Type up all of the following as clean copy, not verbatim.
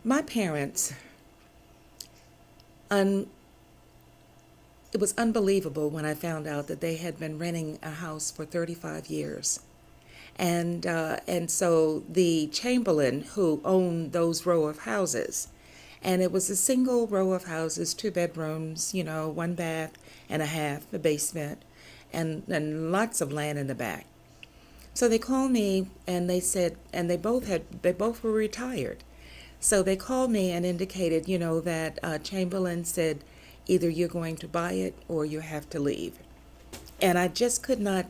My parents, un- it was unbelievable when I found out that they had been renting a house for 35 years. And so the Chamberlain who owned those row of houses, and it was a single row of houses, 2 bedrooms, one bath and a half, a basement, and lots of land in the back. So they called me and they said, and they both were retired. So they called me and indicated, that Chamberlain said either you're going to buy it or you have to leave. And I just could not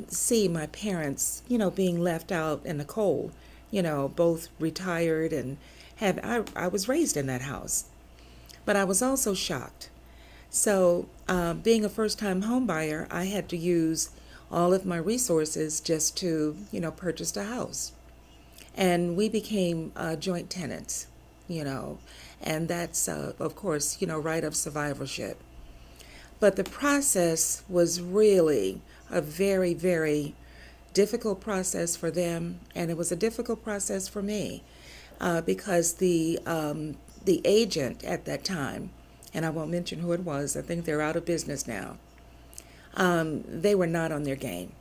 see my parents, being left out in the cold, both retired and I was raised in that house. But I was also shocked. So, being a first time home buyer, I had to use all of my resources just to, purchase a house. And we became joint tenants, you know, and that's, of course, right of survivorship. But the process was really a very, very difficult process for them, and it was a difficult process for me because the agent at that time, and I won't mention who it was. I think they're out of business now. They were not on their game,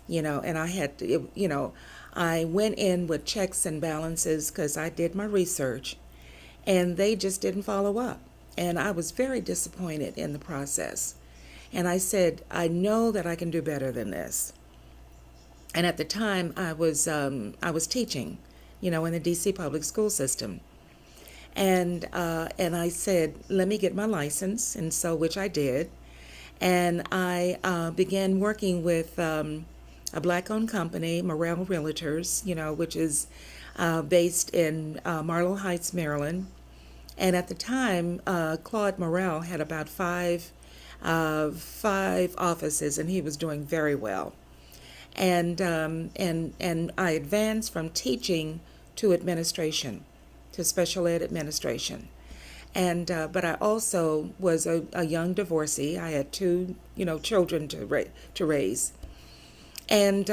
and I had to, I went in with checks and balances because I did my research, and they just didn't follow up. And I was very disappointed in the process. And I said, I know that I can do better than this. And at the time, I was teaching, in the D.C. public school system. And I said, let me get my license, and so which I did. And I began working with a black-owned company, Morel Realtors, which is based in Marlow Heights, Maryland. And at the time, Claude Morel had about five offices, and he was doing very well. And I advanced from teaching to administration, to special ed administration. And but I also was a young divorcee. I had two, children to raise, and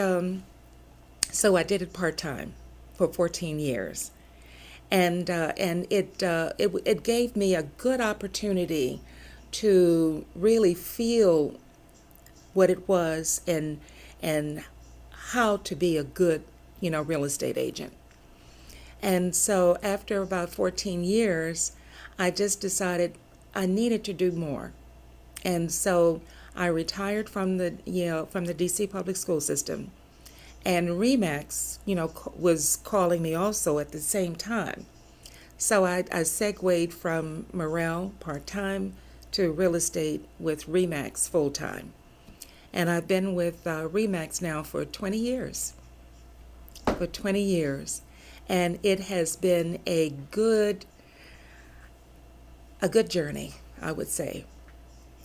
so I did it part time for 14 years, and it gave me a good opportunity to really feel what it was and how to be a good, real estate agent. And so after about 14 years, I just decided I needed to do more. And so I retired from the DC public school system. And Remax, was calling me also at the same time. So I segued from Morel part-time to real estate with Remax full-time. And I've been with Remax now for 20 years. For 20 years. And it has been a good journey, I would say,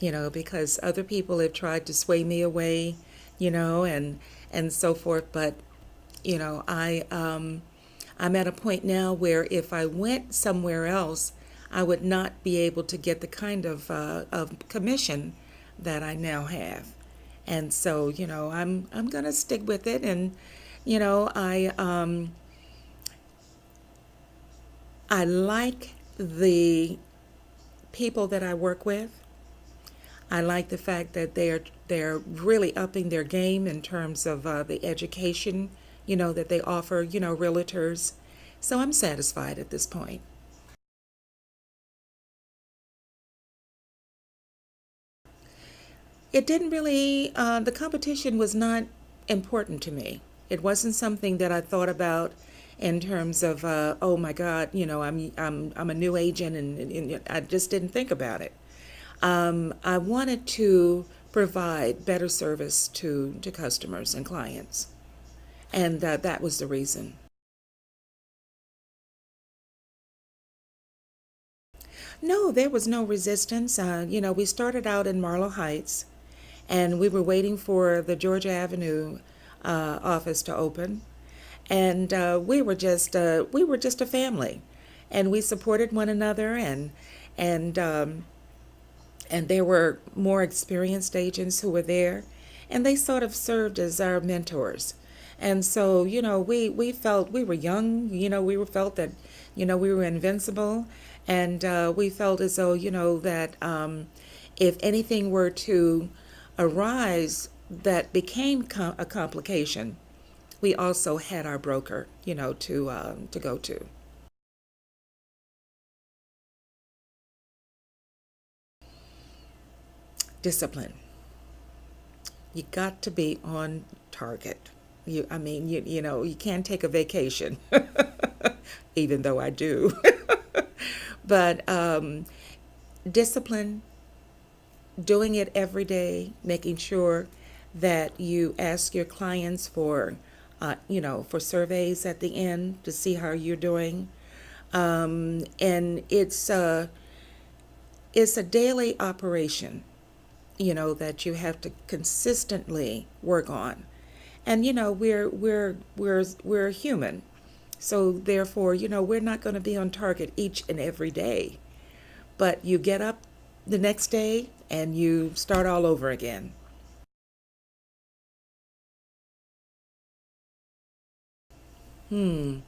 because other people have tried to sway me away, and so forth. But I'm at a point now where if I went somewhere else, I would not be able to get the kind of commission that I now have. And so, I'm gonna stick with it, and I like the people that I work with. I like the fact that they're really upping their game in terms of the education, that they offer, realtors. So I'm satisfied at this point. It didn't really. The competition was not important to me. It wasn't something that I thought about in terms of, oh my God, I'm a new agent, and I just didn't think about it. I wanted to provide better service to customers and clients, and that was the reason. No, there was no resistance. We started out in Marlow Heights, and we were waiting for the Georgia Avenue office to open, and we were just a family, and we supported one another, and and there were more experienced agents who were there, and they sort of served as our mentors. And so, we felt we were young, we were felt that, we were invincible. And we felt as though, that if anything were to arise that became a complication, we also had our broker, to go to. Discipline. You got to be on target. You can't take a vacation, even though I do. But discipline, doing it every day, making sure that you ask your clients for surveys at the end to see how you're doing. And it's a daily operation, that you have to consistently work on. And we're human, so therefore we're not going to be on target each and every day. But you get up the next day and you start all over again. Hmm.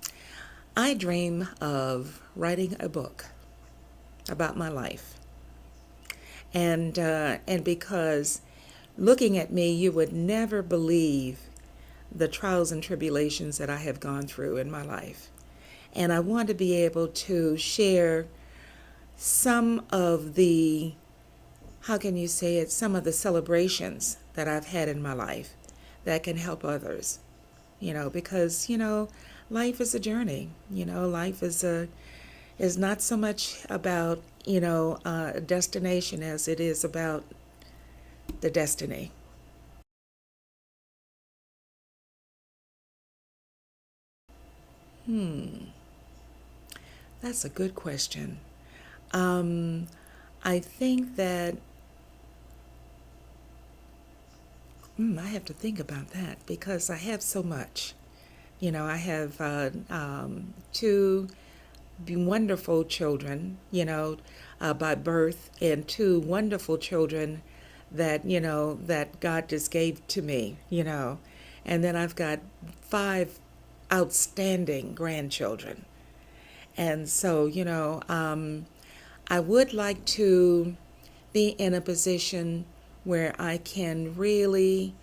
I dream of writing a book about my life, and because looking at me, you would never believe the trials and tribulations that I have gone through in my life. And I want to be able to share some of the, how can you say it, some of the celebrations that I've had in my life that can help others. Because, life is a journey. Life is not so much about, a destination as it is about the destiny. Hmm, that's a good question. Um, I think that I have to think about that because I have so much. I have two wonderful children, by birth, and two wonderful children that God just gave to me. And then I've got five outstanding grandchildren. And so, I would like to be in a position where I can really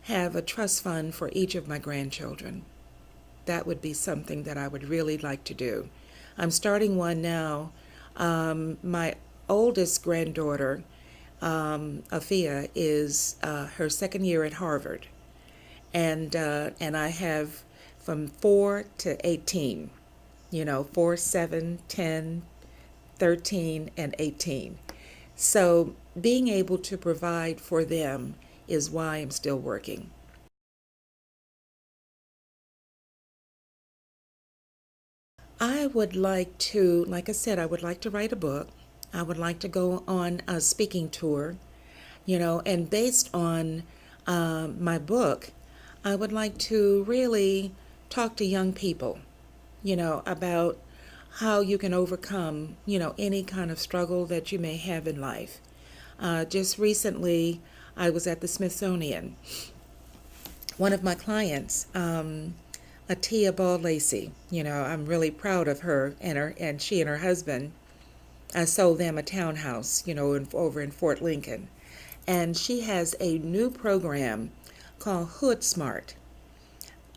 have a trust fund for each of my grandchildren. That would be something that I would really like to do. I'm starting one now. My oldest granddaughter, Afia, is her second year at Harvard, and I have from 4 to 18. 4, 7, 10, 13, and 18. So being able to provide for them is why I'm still working. I would like to, like I said, I would like to write a book. I would like to go on a speaking tour, and based on my book, I would like to really talk to young people, about how you can overcome, any kind of struggle that you may have in life. Just recently, I was at the Smithsonian. One of my clients, Atia Ball Lacey, I'm really proud of her and she and her husband. I sold them a townhouse, over in Fort Lincoln. And she has a new program called Hood Smart,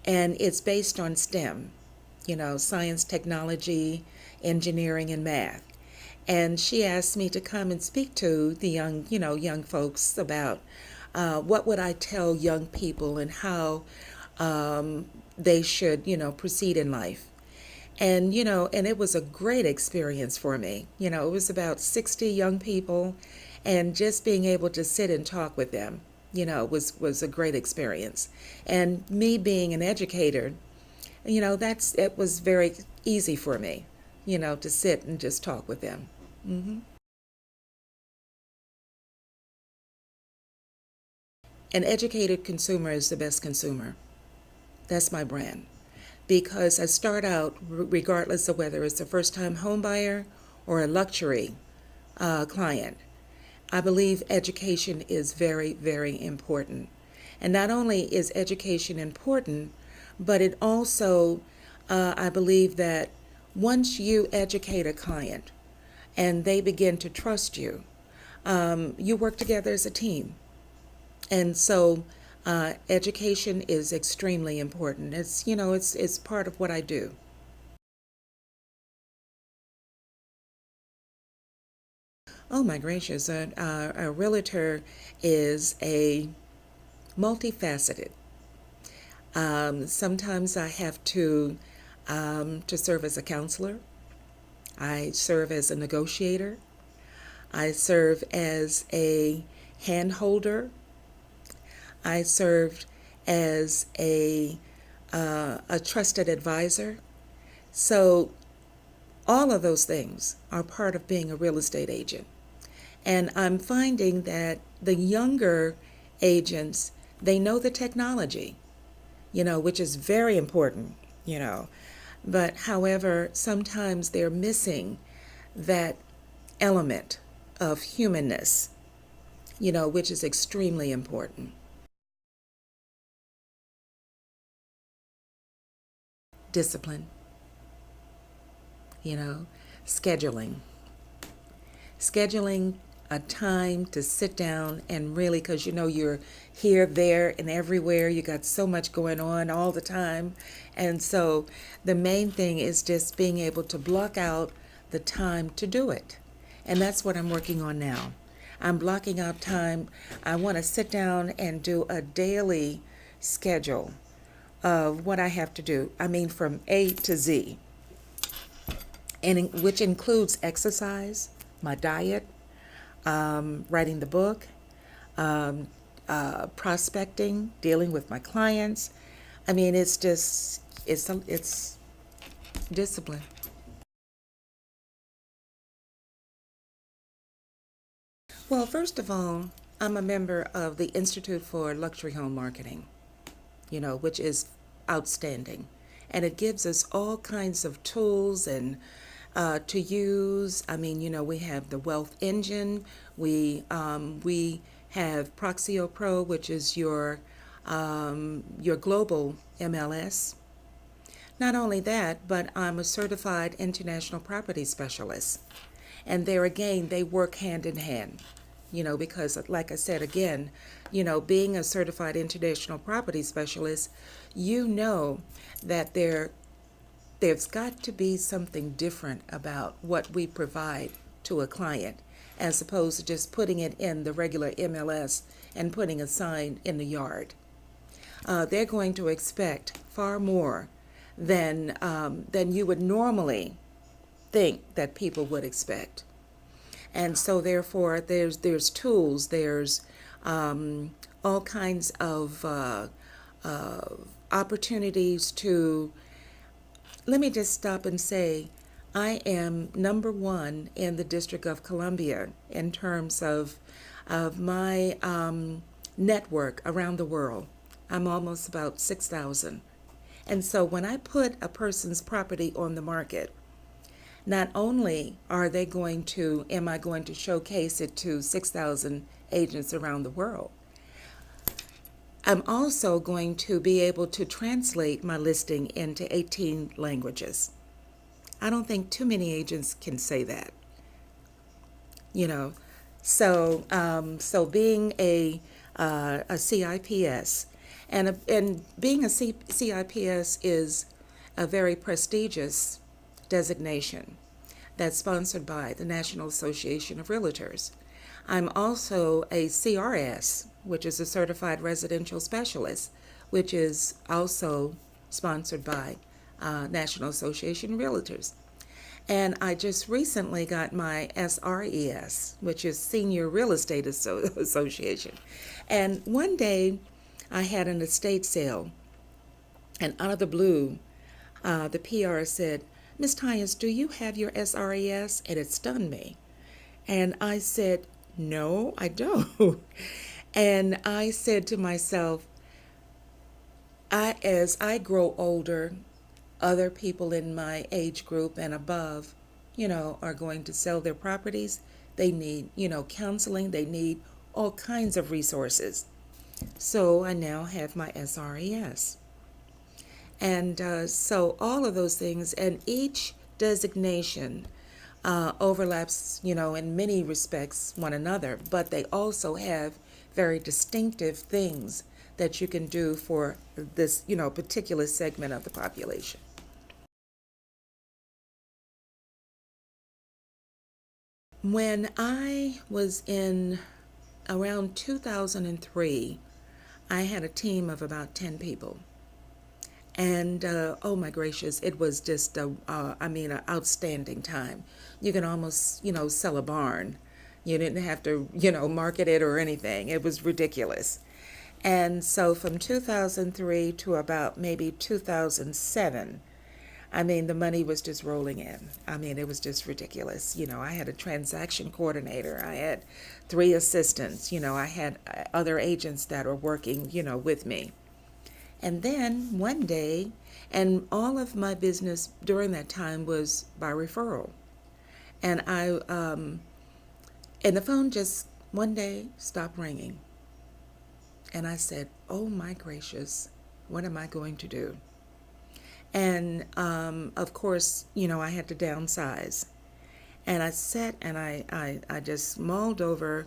and it's based on STEM, science, technology, engineering, and math. And she asked me to come and speak to the young folks about what would I tell young people and how they should, proceed in life. And it was a great experience for me. It was about 60 young people, and just being able to sit and talk with them, was a great experience. And me being an educator, it was very easy for me, to sit and just talk with them. hmm An educated consumer is the best consumer. That's my brand. Because I start out, regardless of whether it's a first time home buyer or a luxury client, I believe education is very, very important. And not only is education important, but it also, I believe that once you educate a client and they begin to trust you, you work together as a team. And so education is extremely important. It's part of what I do. Oh my gracious, a realtor is a multifaceted. Sometimes I have to serve as a counselor. I serve as a negotiator. I serve as a hand holder. I served as a trusted advisor. So all of those things are part of being a real estate agent. And I'm finding that the younger agents, they know the technology, which is very important, you know. But however, sometimes they're missing that element of humanness, which is extremely important. Discipline, you know, scheduling. Scheduling a time to sit down and really, because you're here, there, and everywhere. You got so much going on all the time. And so the main thing is just being able to block out the time to do it. And that's what I'm working on now. I'm blocking out time. I want to sit down and do a daily schedule of what I have to do. I mean, from A to Z, and which includes exercise, my diet, writing the book, prospecting, dealing with my clients. I mean, it's just it's discipline. Well, first of all, I'm a member of the Institute for Luxury Home Marketing, which is outstanding. And it gives us all kinds of tools and to use. I mean, we have the Wealth Engine. We have Proxio Pro, which is your global MLS. Not only that, but I'm a certified international property specialist. And there again, they work hand in hand, because like I said again, being a certified international property specialist, you know that there's got to be something different about what we provide to a client as opposed to just putting it in the regular MLS and putting a sign in the yard. They're going to expect far more than you would normally think that people would expect. And so therefore there's tools, there's all kinds of opportunities to, let me just stop and say, I am number one in the District of Columbia in terms of my network around the world. I'm almost about 6,000. And so when I put a person's property on the market, not only am I going to showcase it to 6,000 agents around the world, I'm also going to be able to translate my listing into 18 languages. I don't think too many agents can say that, you know. So being a CIPS, and being a CIPS is a very prestigious designation that's sponsored by the National Association of Realtors. I'm also a CRS, which is a Certified Residential Specialist, which is also sponsored by National Association of Realtors. And I just recently got my SRES, which is Senior Real Estate Association. And one day I had an estate sale, and out of the blue, the PR said, "Miss Tyus, do you have your SRES?" And it stunned me. And I said, "No, I don't." And I said to myself, as I grow older, other people in my age group and above, are going to sell their properties. They need, counseling. They need all kinds of resources. So I now have my SRES. And so all of those things, and each designation overlaps, in many respects one another, but they also have very distinctive things that you can do for this, particular segment of the population. When I was in around 2003, I had a team of about 10 people. And oh my gracious, it was just an outstanding time. You can almost, sell a barn. You didn't have to, market it or anything. It was ridiculous. And so from 2003 to about maybe 2007, the money was just rolling in. It was just ridiculous. I had a transaction coordinator. I had three assistants. I had other agents that were working, with me. And then one day, and all of my business during that time was by referral. And and the phone just one day stopped ringing. And I said, oh my gracious, what am I going to do? And of course, I had to downsize. And I sat and I just mulled over.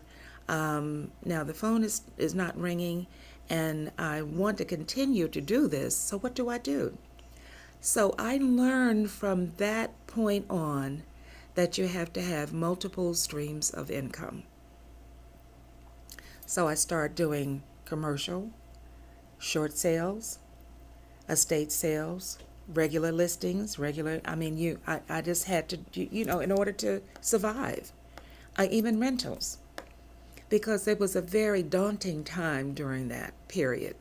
Now the phone is not ringing, and I want to continue to do this. So what do I do? So I learned from that point on that you have to have multiple streams of income. So I started doing commercial, short sales, estate sales, regular listings, I just had to, in order to survive. Even rentals, because it was a very daunting time during that period.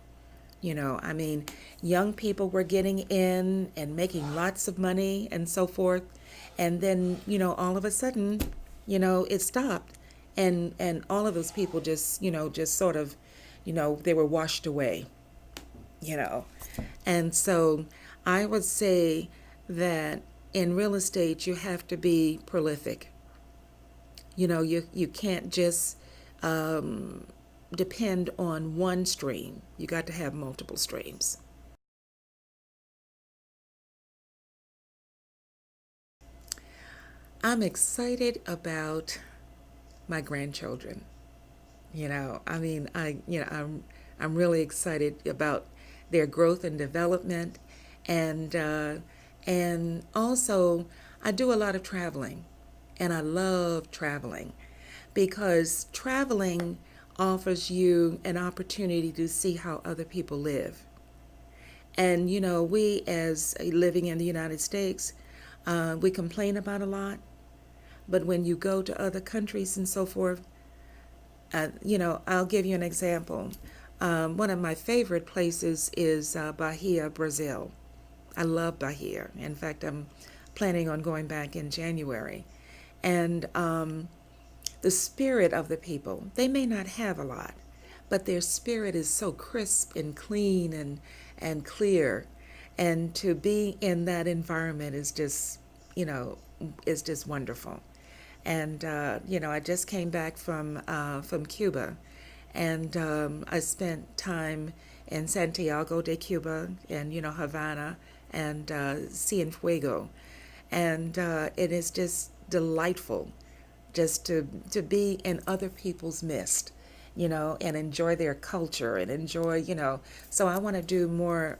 Young people were getting in and making lots of money and so forth. And then, all of a sudden, it stopped. And all of those people just sort of, they were washed away, you know. And so I would say that in real estate, you have to be prolific. You can't just depend on one stream. You got to have multiple streams. I'm excited about my grandchildren. I'm really excited about their growth and development, and also I do a lot of traveling, and I love traveling because traveling offers you an opportunity to see how other people live. And we as living in the United States, we complain about a lot, but when you go to other countries and so forth, I'll give you an example. One of my favorite places is Bahia, Brazil. I love Bahia. In fact, I'm planning on going back in January. And the spirit of the people, they may not have a lot, but their spirit is so crisp and clean and clear. And to be in that environment you know, is just wonderful. And I just came back from Cuba, and I spent time in Santiago de Cuba and Havana and Cienfuego, and it is just delightful just to be in other people's midst, and enjoy their culture and enjoy. So I want to do more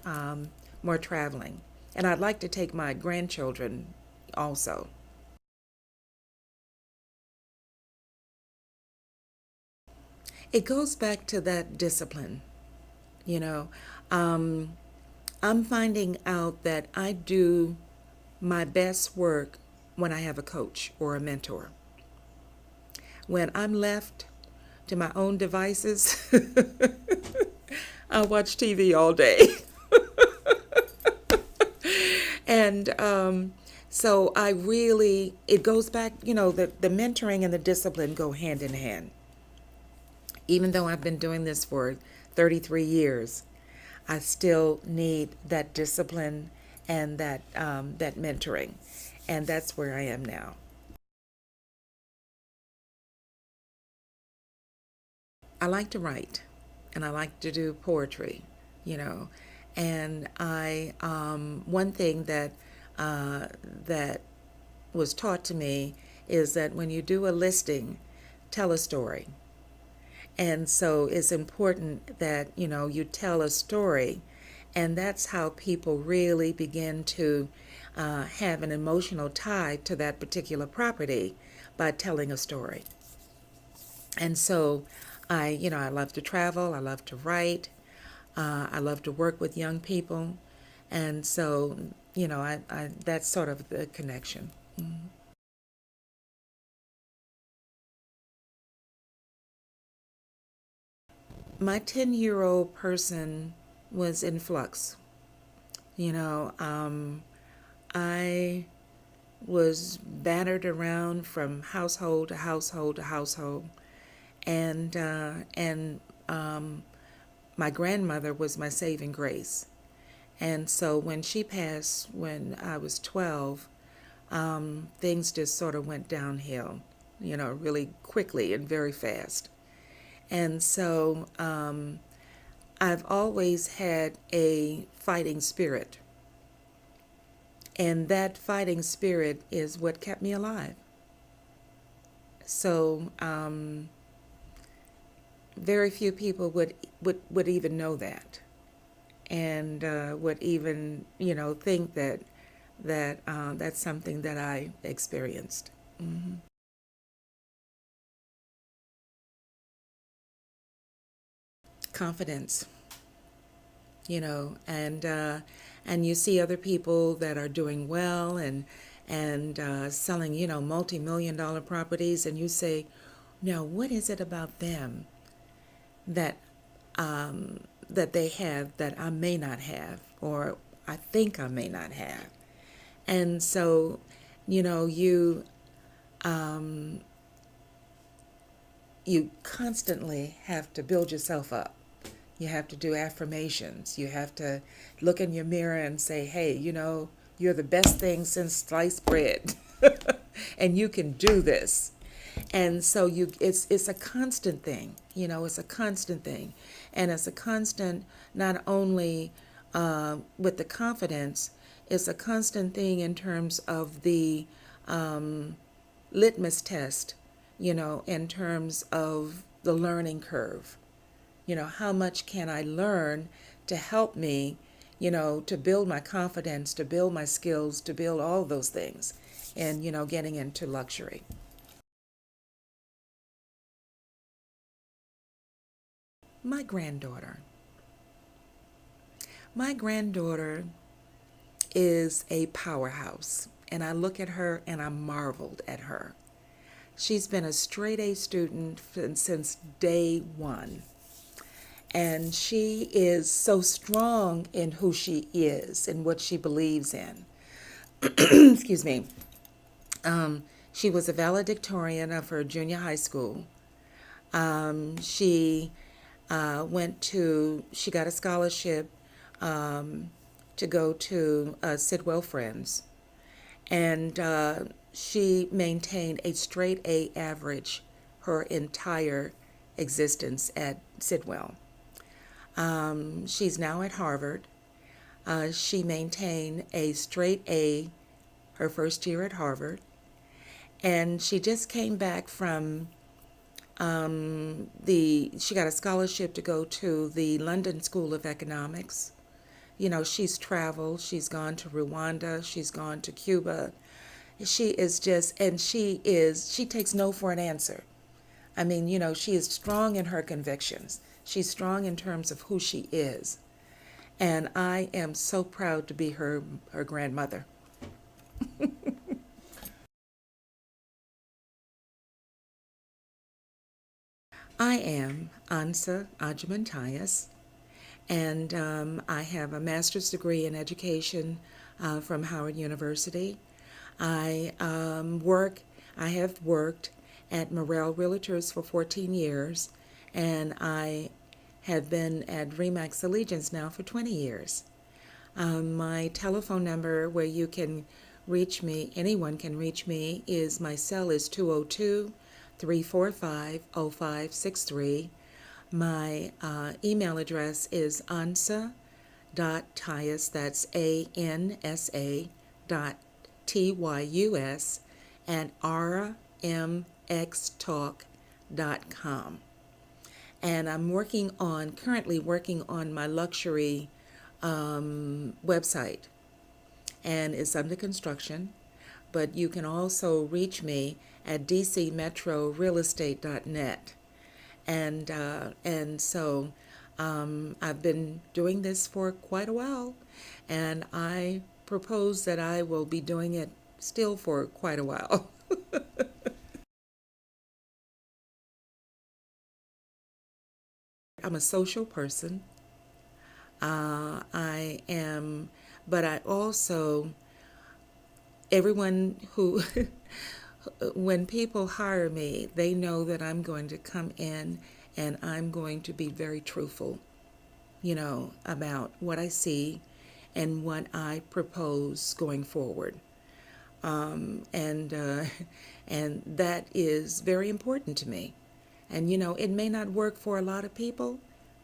traveling, and I'd like to take my grandchildren also. It goes back to that discipline, you know. Um, I'm finding out that I do my best work when I have a coach or a mentor. When I'm left to my own devices, I watch TV all day. And so it goes back, the mentoring and the discipline go hand in hand. Even though I've been doing this for 33 years, I still need that discipline and that mentoring. And that's where I am now. I like to write. and I like to do poetry, you know. And one thing that was taught to me is that when you do a listing, tell a story. And so it's important that, you tell a story, and that's how people really begin to have an emotional tie to that particular property by telling a story. And so I love to travel, I love to write, I love to work with young people. And so, that's sort of the connection. My 10-year-old person was in flux. I was battered around from household to household to household, and my grandmother was my saving grace. And so when she passed when I was 12, things just sort of went downhill, really quickly and very fast. And so I've always had a fighting spirit. And that fighting spirit is what kept me alive. So very few people would even know that, and would even, think that that's something that I experienced. Hmm. Confidence, and you see other people that are doing well and selling, multi-million dollar properties, and you say, now what is it about them that that they have that I may not have, or I think I may not have. And so, you um, you constantly have to build yourself up. You have to do affirmations. You have to look in your mirror and say, hey, you're the best thing since sliced bread. And you can do this. And so it's a constant thing, it's a constant thing. And it's a constant not only with the confidence, it's a constant thing in terms of the litmus test, in terms of the learning curve. How much can I learn to help me, to build my confidence, to build my skills, to build all those things, and, getting into luxury. My granddaughter. My granddaughter is a powerhouse, and I look at her and I marveled at her. She's been a straight A student since day one, and she is so strong in who she is and what she believes in. Excuse me. She was a valedictorian of her junior high school. She she got a scholarship to go to Sidwell Friends, and she maintained a straight A average her entire existence at Sidwell. She's now at Harvard. She maintained a straight A her first year at Harvard, and she just came back from she got a scholarship to go to the London School of Economics. She's traveled, she's gone to Rwanda, she's gone to Cuba. She is just, and she takes no for an answer. I mean, she is strong in her convictions. She's strong in terms of who she is. And I am so proud to be her grandmother. I am Ansa Tyus, and I have a master's degree in education from Howard University. I I have worked at Morel Realtors for 14 years, and I have been at Remax Allegiance now for 20 years. My telephone number where you can reach me, anyone can reach me, is my cell is 202 345 0563. My email address is ansa.tyus, that's ANSA dot TYUS, at rmxtalk.com. And I'm currently working on my luxury website, and it's under construction. But you can also reach me at dcmetrorealestate.net. And I've been doing this for quite a while, and I propose that I will be doing it still for quite a while. I'm a social person. I am, but I also, everyone who, when people hire me, they know that I'm going to come in and I'm going to be very truthful, about what I see and what I propose going forward. And and that is very important to me. And it may not work for a lot of people,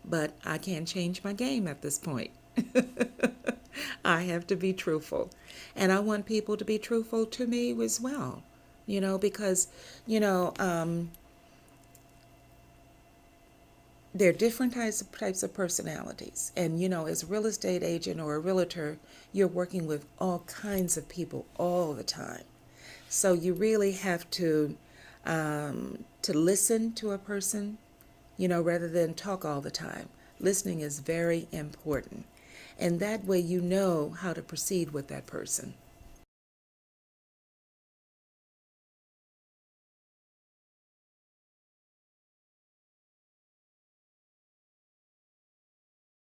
but I can't change my game at this point. I have to be truthful. And I want people to be truthful to me as well, because, you know, um, there are different types of personalities. And, as a real estate agent or a realtor, you're working with all kinds of people all the time. So you really have to listen to a person, rather than talk all the time. Listening is very important. And that way you know how to proceed with that person.